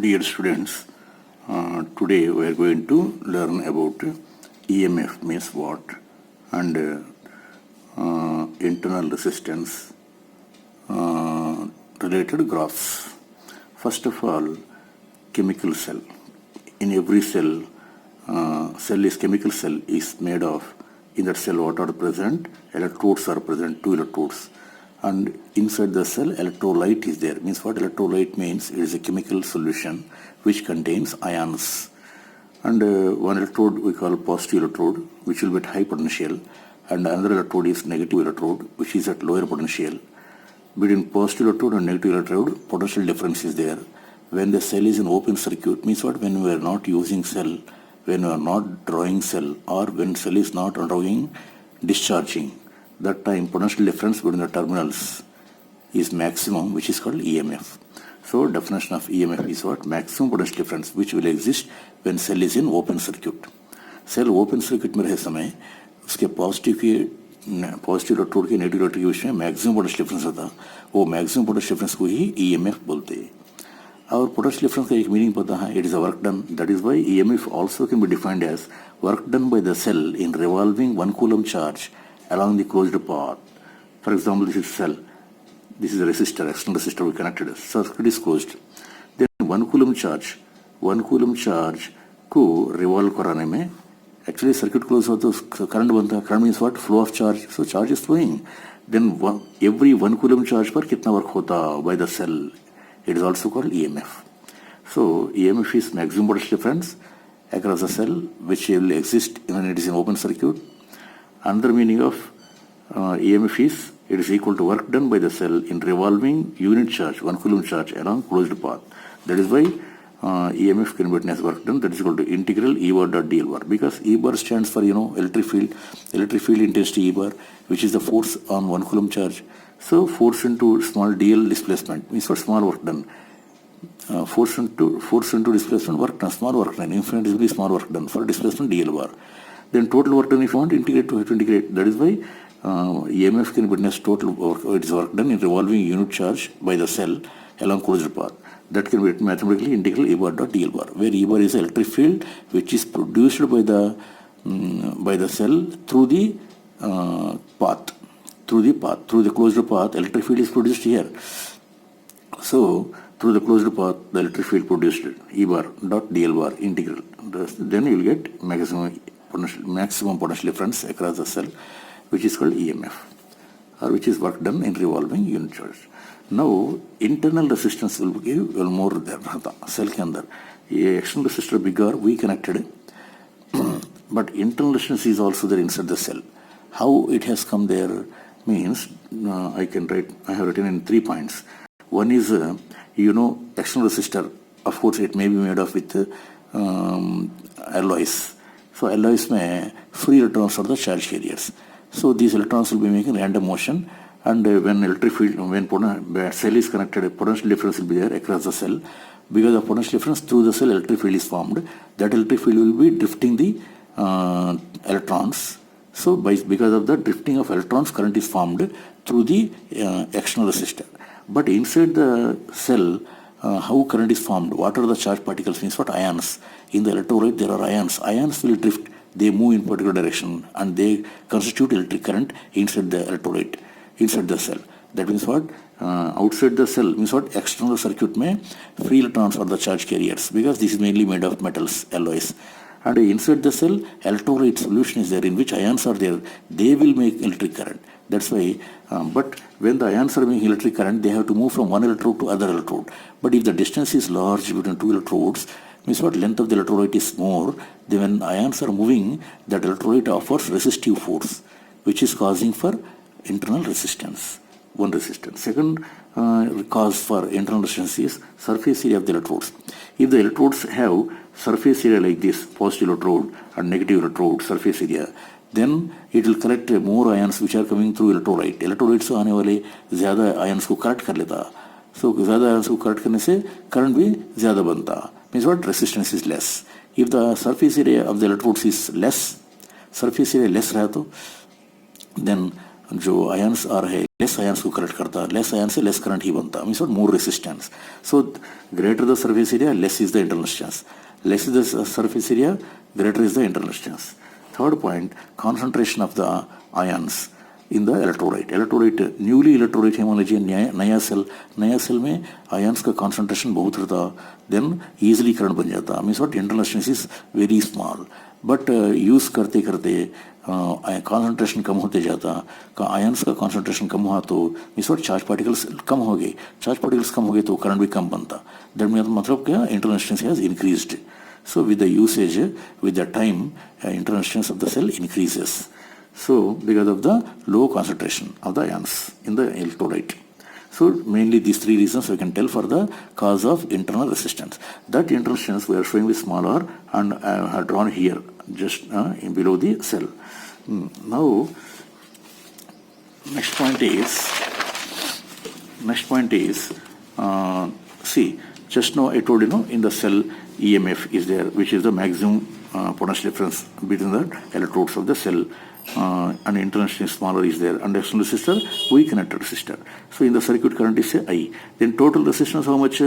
Dear students, today we are going to learn about EMF means what and internal resistance related graphs. First of all, chemical cell. In every cell, chemical cell is made of, in that cell what are present? Electrodes are present, 2 electrodes. And inside the cell, electrolyte is there. Means what? Electrolyte means it is a chemical solution which contains ions. And one electrode we call positive electrode, which will be at high potential, and another electrode is negative electrode, which is at lower potential. Between positive electrode and negative electrode, potential difference is there. When the cell is in open circuit, means what? When we are not using cell, when we are not drawing cell, or when cell is not undergoing discharging, that time potential difference between the terminals is maximum, which is called EMF. So definition of EMF is what? Maximum potential difference which will exist when cell is in open circuit. Cell open circuit में रहे समय उसके positive electrode के negative electrode के बीच में maximum potential difference होता, वो maximum potential difference को ही EMF बोलते हैं. और पोटेंशियल डिफरेंस का एक मीनिंग पता है, it is a work done. That is why EMF also can be defined as work done by the cell in revolving 1 coulomb charge along the closed path. For example, this is cell. This is a resistor, external resistor we connected. Circuit is closed. Then 1 coulomb charge को revolve कराने में actually circuit close हो तो current बनता है. Current means what? Flow of charge. So charge is flowing. Then every 1 coulomb charge पर कितना work होता by the cell? It is also called EMF. So EMF is maximum potential difference across the cell which will exist when it is in open circuit. Another meaning of EMF is it is equal to work done by the cell in revolving unit charge, 1 coulomb charge along closed path. That is why EMF can be written as work done. That is equal to integral E bar dot dl bar, because E bar stands for electric field intensity E bar, which is the force on 1 coulomb charge. So force into small dl displacement means for small work done. Force into displacement work done, small work done, infinitely small work done for displacement dl bar. Then total work done, if you want to integrate. That is why EMF can be written as total work. It is work done in revolving unit charge by the cell along closed path. That can be written mathematically integral E bar dot dl bar, where E bar is electric field which is produced by the cell through the path. Through the closed path, electric field is produced here. So through the closed path, the electric field produced E bar dot dl bar integral. Then you will get maximum potential difference across the cell, which is called EMF, or which is work done in revolving unit charge. Now internal resistance will give more there. Cell के अंदर ये external resistor bigger we connected, but internal resistance is also there inside the cell. How it has come there means I have written in 3 points. One is external resistor. Of course, it may be made of with alloys. So alloys में free electrons are the charge carriers. So these electrons will be making random motion, and when cell is connected, potential difference will be there across the cell. Because of potential difference through the cell, electric field is formed. That electric field will be drifting the electrons. So because of the drifting of electrons, current is formed through the external resistor. But inside the cell, how current is formed? What are the charged particles? Means what? Ions. In the electrolyte there are ions. Ions will drift. They move in particular direction and they constitute electric current inside the electrolyte, inside the cell. That means what? Outside the cell means what? External circuit में free electrons are the charge carriers, because this is mainly made of metals, alloys. And inside the cell, electrolyte solution is there in which ions are there. They will make electric current. That's why, but when the ions are making electric current, they have to move from one electrode to other electrode. But if the distance is large between 2 electrodes, means what? Length of the electrolyte is more. Then when ions are moving, that electrolyte offers resistive force, which is causing for internal resistance. One resistance. Second cause for internal resistance is surface area of the electrodes. If the electrodes have surface area like this, positive electrode and negative electrode surface area, then it will collect more ions which are coming through electrolyte. Electrolyte से आने वाले ज़्यादा ions को correct कर लेता. So ज़्यादा ions को correct करने से current भी ज़्यादा बनता. Means what? Resistance is less. If the surface area of the electrodes is less, surface area less रहा तो then जो आयंस आ रहे लेस आयंस को करेक्ट करता, लेस आयंस से लेस करंट ही बनता, means more resistance. So greater the surface area, less is the internal resistance. Less is the surface area, greater is the internal resistance. Third point, concentration of the ions in the electrolyte. Electrolyte, newly electrolyte है मान लीजिए नया cell में ions का concentration बहुत रहता, then easily current बन जाता. Means what internal resistance is very small, but use करते करते कॉन्सेंट्रेशन कम होते जाता. का आयंस का कॉन्सेंट्रेशन कम हुआ तो मीन्स वॉट चार्ज पार्टिकल्स कम हो गए, चार्ज पार्टिकल्स कम हो गए तो करंट भी कम बनता. दैट मतलब क्या, internal resistance has increased. So with the usage, with the time, internal resistance of the cell increases. So because of the low concentration of the ions in the electrolyte. So mainly these three reasons we can tell for the cause of internal resistance. That internal resistance we are showing with small r, and I have drawn here just in below the cell. Now next point is see, just now I told you, in the cell EMF is there, which is the maximum potential difference between the electrodes of the cell, and internal resistance smaller is there, and external resistor weak connected resistor. So in the circuit current is say I. Then total resistance how much?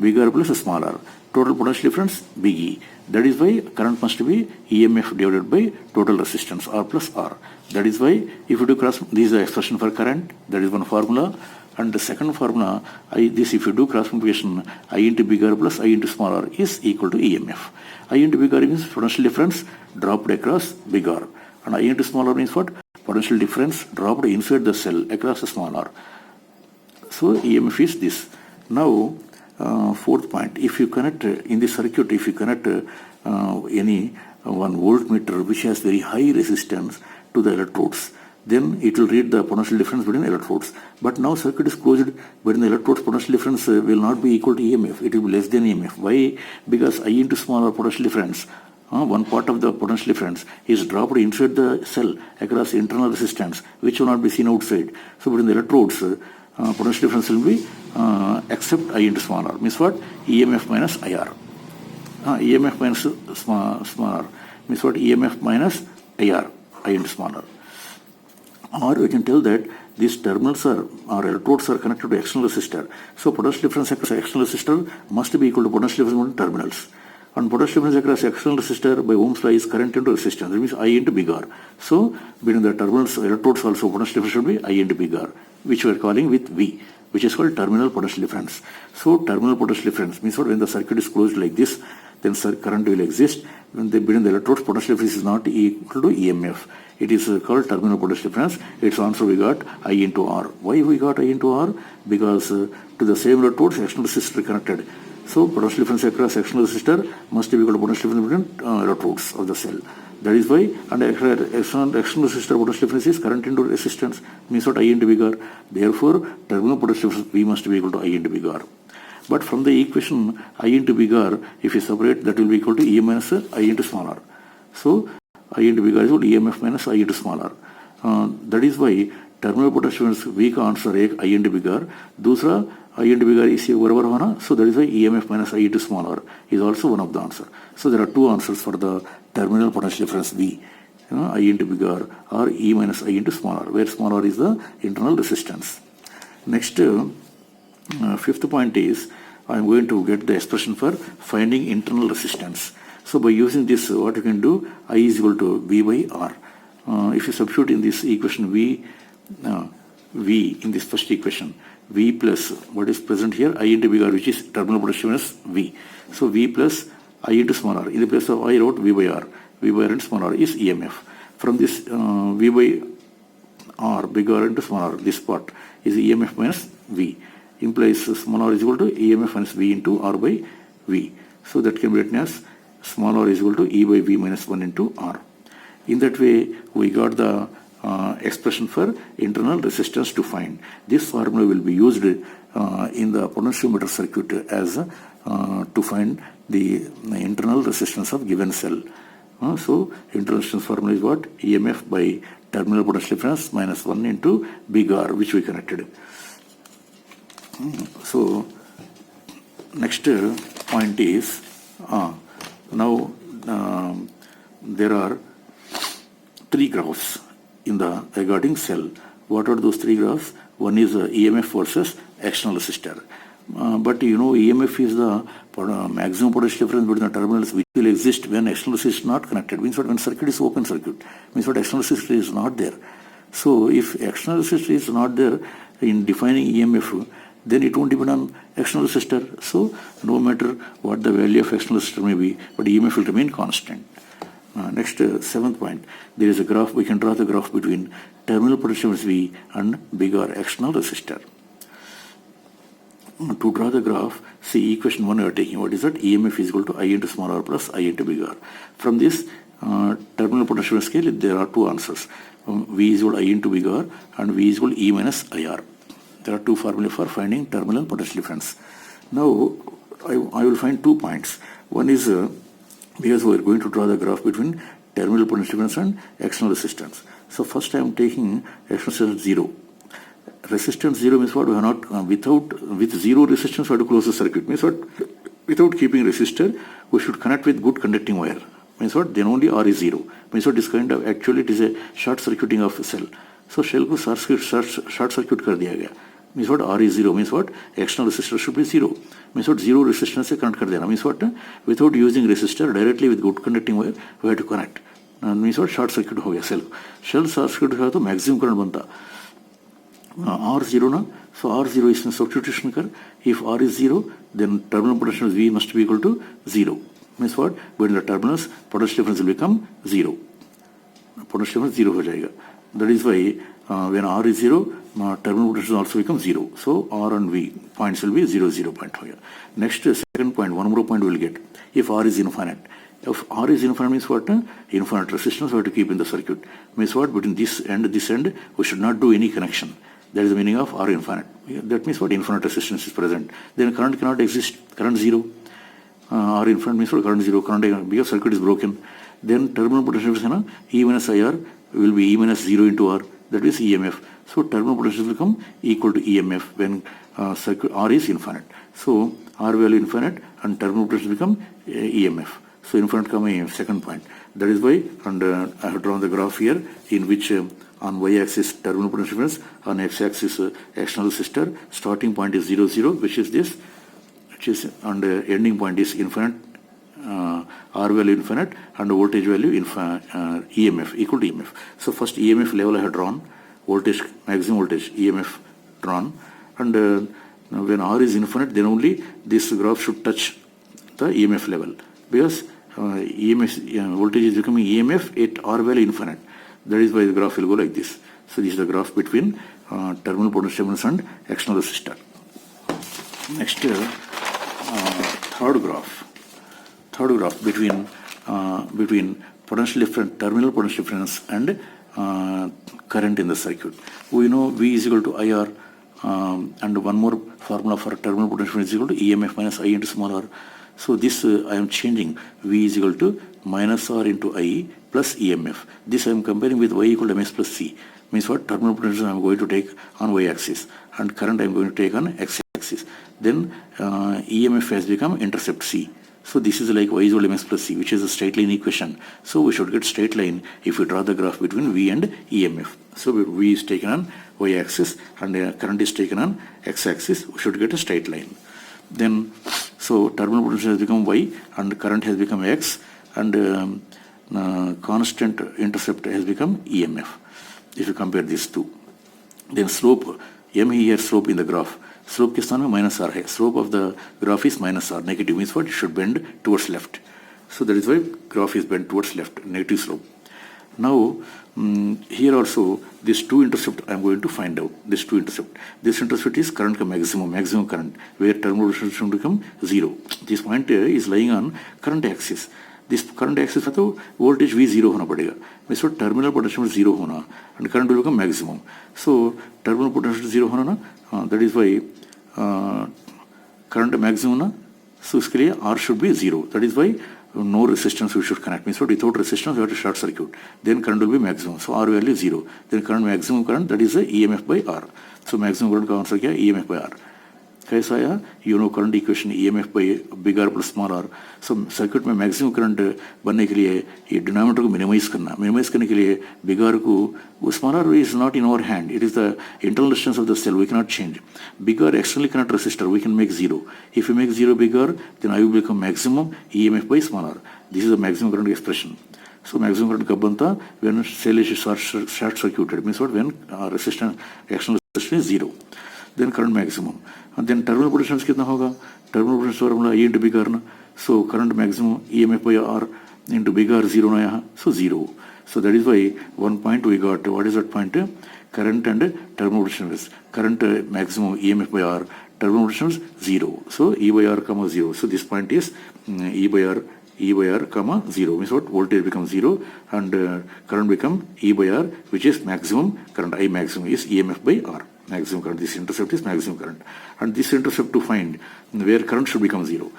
Bigger plus smaller. Total potential difference big E. That is why current must be EMF divided by total resistance, R plus R. That is why if you do cross, this is the expression for current. That is one formula. And the second formula, if you do cross multiplication, I into bigger plus I into smaller is equal to EMF. I into bigger means potential difference dropped across bigger, and I into smaller means what? Potential difference dropped inside the cell across the smaller. So EMF is this. Now fourth point, if you connect in the circuit, if you connect any 1 voltmeter which has very high resistance to the electrodes, then it will read the potential difference between electrodes. But now circuit is closed, between the electrodes potential difference will not be equal to EMF, it will be less than EMF. Why? Because I into smaller potential difference, one part of the potential difference is dropped inside the cell across internal resistance, which will not be seen outside. So between the electrodes, potential difference will be except I into smaller, means what? EMF minus IR. EMF minus smaller means what? EMF minus IR, I into smaller. Or we can tell that these terminals or electrodes are connected to external resistor. So potential difference across external resistor must be equal to potential difference between terminals. And potential difference across external resistor by Ohm's law is current into resistance. That means I into big R. So between the terminals, electrodes also potential difference should be I into big R, which we are calling with V, which is called terminal potential difference. So terminal potential difference means what? When the circuit is closed like this, then current will exist. When between the electrodes, potential difference is not equal to EMF. It is called terminal potential difference. Its answer we got I into R. Why we got I into R? Because to the same electrodes, external resistor connected. So potential difference across external resistor must be equal to potential difference between electrodes of the cell. That is why, and external resistor potential difference is current into resistance, means what? I into big R. Therefore, terminal potential difference V must be equal to I into big R. But from the equation I into big R, if you separate, that will be equal to E minus I into small r. So I into big R is equal to EMF minus I into small r. That is why terminal potential difference V का answer एक I into big R, दूसरा I into big R इसी बराबर होना. So that is why EMF minus I into small r is also one of the answer. So there are two answers for the terminal potential difference V. I into big R or E minus I into small r, where small r is the internal resistance. Next, fifth point is I am going to get the expression for finding internal resistance. So by using this, what you can do, I is equal to V by R. If you substitute in this equation V in this first equation, V plus what is present here, I into big R, which is terminal potential difference V. So V plus I into small r. In the place of I wrote V by R. V by R into small r is EMF. From this V by R, big R into small r, this part is EMF minus V. Implies small r is equal to EMF minus V into R by V. So that can be written as small r is equal to E by V minus 1 into R. In that way, we got the expression for internal resistance to find. This formula will be used in the potentiometer circuit as to find the internal resistance of given cell. So internal resistance formula is what? EMF by terminal potential difference minus 1 into big R, which we connected. So next point is now there are three graphs in the regarding cell. What are those three graphs? One is EMF versus external resistor. But you know, EMF is the maximum potential difference between the terminals which will exist when external resistor is not connected. Means what? When circuit is open circuit. Means what? External resistor is not there. So if external resistor is not there in defining EMF, then it won't depend on external resistor. So no matter what the value of external resistor may be, but EMF will remain constant. Next, seventh point, there is a graph. We can draw the graph between terminal potential V and big R external resistor. To draw the graph, see equation 1 we are taking. What is that? EMF is equal to I into small r plus I into big R. From this terminal potential scale, there are two answers. V is equal to I into big R and V is equal to E minus IR. There are two formulas for finding terminal potential difference. Now, I will find 2 points. One is because we are going to draw the graph between terminal potential difference and external resistance. So first I am taking external resistance 0. Resistance 0 means what? We are not with zero resistance we have to close the circuit. Means what? Without keeping resistor, we should connect with good conducting wire. Means what? Then only R is 0. Means what? This kind of, actually it is a short circuiting of cell. So cell को short circuit कर दिया गया. Means what? R is 0. Means what? External resistor should be 0. Means what? Zero resistance से connect कर देना. Means what? Without using resistor, directly with good conducting wire, we have to connect. Means what? Short circuit हो गया cell. Short circuit हुआ तो maximum current बनता. R0 na, so R0 is in substitution kar. If R is 0, then terminal potential V must be equal to 0. Means what? When the terminals, potential difference will become 0. Potential difference 0 हो जाएगा. That is why when R is 0, terminal potential also becomes 0. So R and V points will be 0, 0 point हो गया. Next, second point, one more point we will get. If R is infinite. If R is infinite means what? Infinite resistance we have to keep in the circuit. Means what? Between this end, we should not do any connection. That is the meaning of R infinite. That means what? Infinite resistance is present. Then current cannot exist. Current 0. R infinite means what? Current 0. Current, because circuit is broken. Then terminal potential difference E minus IR will be E minus 0 into R. That is EMF. So terminal potential will become equal to EMF when circuit R is infinite. So R value infinite and terminal potential become EMF. So infinite come in second point. That is why, and I have drawn the graph here in which on y-axis terminal potential difference, on x-axis external resistor. Starting point is 0, 0, which is this, which is, and ending point is infinite, R value infinite, and voltage value EMF equal to EMF. So first EMF level I have drawn, voltage, maximum voltage EMF drawn, and when R is infinite, then only this graph should touch the EMF level, because EMF voltage is becoming EMF at R value infinite. That is why the graph will go like this. So this is the graph between terminal potential difference and external resistor. Next, third graph between potential difference, terminal potential difference and current in the circuit. We know V is equal to IR, and one more formula for terminal potential is equal to EMF minus I into small r. So this I am changing. V is equal to minus R into I plus EMF. This I am comparing with Y equal to MS plus C. Means what? Terminal potential I am going to take on Y-axis and current I am going to take on X-axis. Then EMF has become intercept C. So this is like Y is equal to MS plus C, which is a straight line equation. So we should get straight line if we draw the graph between V and EMF. So V is taken on Y-axis and current is taken on X-axis. We should get a straight line. Then, so terminal potential has become Y and current has become X, and constant intercept has become EMF. If you compare these two, then slope, M here slope in the graph. Slope के स्थान में minus R है. Slope of the graph is minus R. Negative means what? It should bend towards left. So that is why graph is bent towards left. Negative slope. Now here also this two intercept I am going to find out. This two intercept. This intercept is current का maximum current, where terminal resistance should become 0. This point is lying on current axis. This current axis है तो voltage V 0 होना पड़ेगा. Means what? Terminal potential 0 होना and current will become maximum. So terminal potential 0 होना ना, that is why current maximum ना, so इसके लिए R should be 0. That is why no resistance we should connect. Means what? Without resistance we have to short circuit. Then current will be maximum. So R value is 0. Then current maximum current, that is the EMF by R. So maximum current का answer क्या है? EMF by R. कैसा आया, you know current equation EMF by big R plus small R. So circuit में maximum current बनने के लिए ये डिनोमिनेटर को मिनिमाइज करने के लिए बिग आर को, small R is not in our hand, it is the internal resistance of the cell, we can not change. Big R externally connect resistor, we can make zero. If you make zero big R, then I will become maximum EMF by small R. This is the maximum current expression. So maximum current कब बनता, when cell is short circuited, means what, when resistance, external resistance is zero, then current maximum. And then terminal potential कितना होगा, terminal potential formula E into big R ना, so current maximum EMF by R into big R zero ना यहाँ, so zero. So that is why one point we got, what is that point, current and terminal potential. Current maximum EMF by R, terminal potential zero, so E by R comma zero. So this point is E by R comma zero, means what, voltage becomes zero and current become E by R, which is maximum current. I maximum is EMF by R, maximum current. This intercept is maximum current, and this intercept to find where current should become zero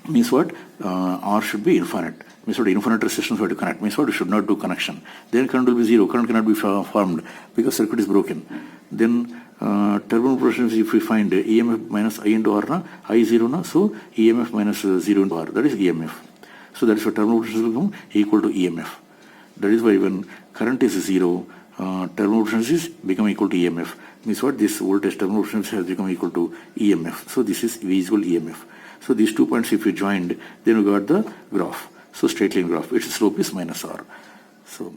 means what, R should be infinite, means what, infinite resistance have to connect, means what, we should not do connection, then current will be zero, current cannot be formed because circuit is broken. Then terminal potential, if we find EMF minus I into R na, I zero na, so EMF minus 0 into R, that is EMF. So that is why terminal potential will become equal to EMF. That is why when current is zero, terminal potential is become equal to EMF, means what, this voltage terminal potential has become equal to EMF. So this is V is equal to EMF. So these 2 points if we joined, then we got the graph. So straight line graph, its slope is minus R. So